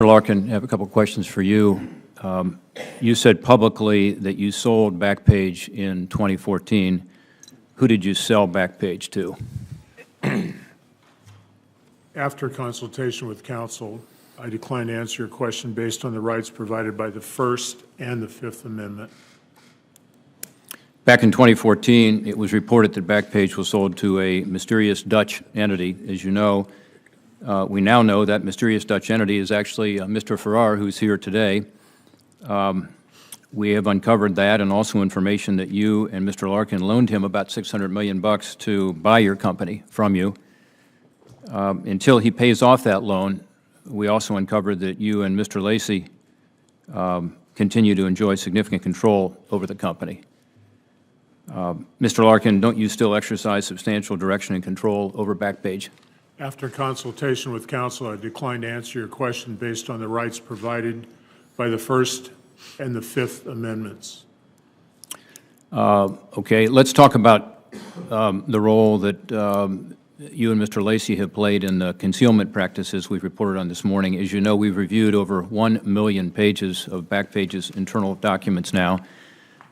Larkin, I have a couple of questions for you. You said publicly that you sold Backpage in 2014. Who did you sell Backpage to? After consultation with counsel, I decline to answer your question based on the rights provided by the First and the Fifth Amendment. Back in 2014, it was reported that Backpage was sold to a mysterious Dutch entity. As you know, we now know that mysterious Dutch entity is actually Mr. Farrar, who's here today. We have uncovered that and also information that you and Mr. Larkin loaned him about $600 million to buy your company from you. Until he pays off that loan, we also uncovered that you and Mr. Lacey continue to enjoy significant control over the company. Mr. Larkin, don't you still exercise substantial direction and control over Backpage? After consultation with counsel, I decline to answer your question based on the rights provided by the First and the Fifth Amendments. Okay, let's talk about the role that you and Mr. Lacey have played in the concealment practices we've reported on this morning. As you know, we've reviewed over 1 million pages of Backpage's internal documents now.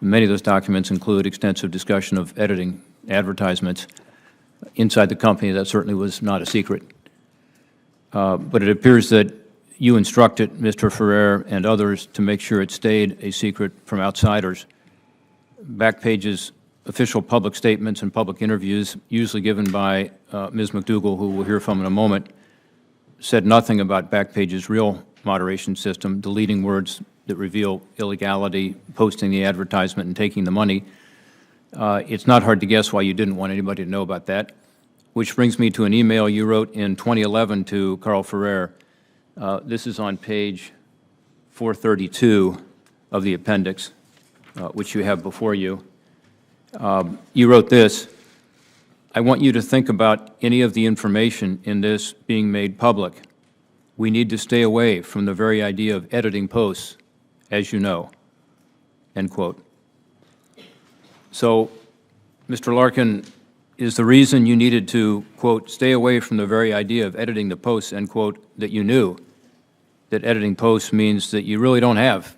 Many of those documents include extensive discussion of editing advertisements inside the company. That certainly was not a secret. But it appears that you instructed Mr. Ferrer and others to make sure it stayed a secret from outsiders. Backpage's official public statements and public interviews, usually given by Ms. McDougall, who we'll hear from in a moment, said nothing about Backpage's real moderation system, deleting words that reveal illegality, posting the advertisement, and taking the money. It's not hard to guess why you didn't want anybody to know about that, which brings me to an email you wrote in 2011 to Carl Ferrer. This is on page 432 of the appendix, which you have before you. You wrote this: I want you to think about any of the information in this being made public. We need to stay away from the very idea of editing posts, as you know, end quote. So, Mr. Larkin, is the reason you needed to, quote, stay away from the very idea of editing the posts, end quote, that you knew that editing posts means that you really don't have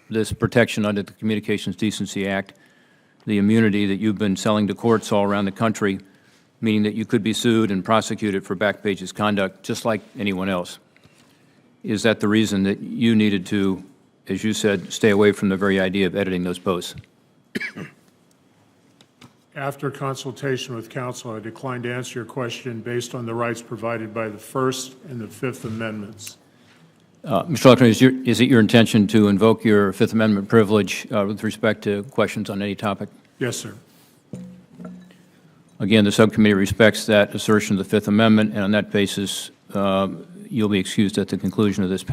this protection under the Communications Decency Act, the immunity that you've been selling to courts all around the country, meaning that you could be sued and prosecuted for Backpage's conduct just like anyone else? Is that the reason that you needed to, as you said, stay away from the very idea of editing those posts? After consultation with counsel, I decline to answer your question based on the rights provided by the First and the Fifth Amendments. Mr. Larkin, is it your intention to invoke your Fifth Amendment privilege with respect to questions on any topic? Yes, sir. Again, the subcommittee respects that assertion of the Fifth Amendment, and on that basis, you'll be excused at the conclusion of this.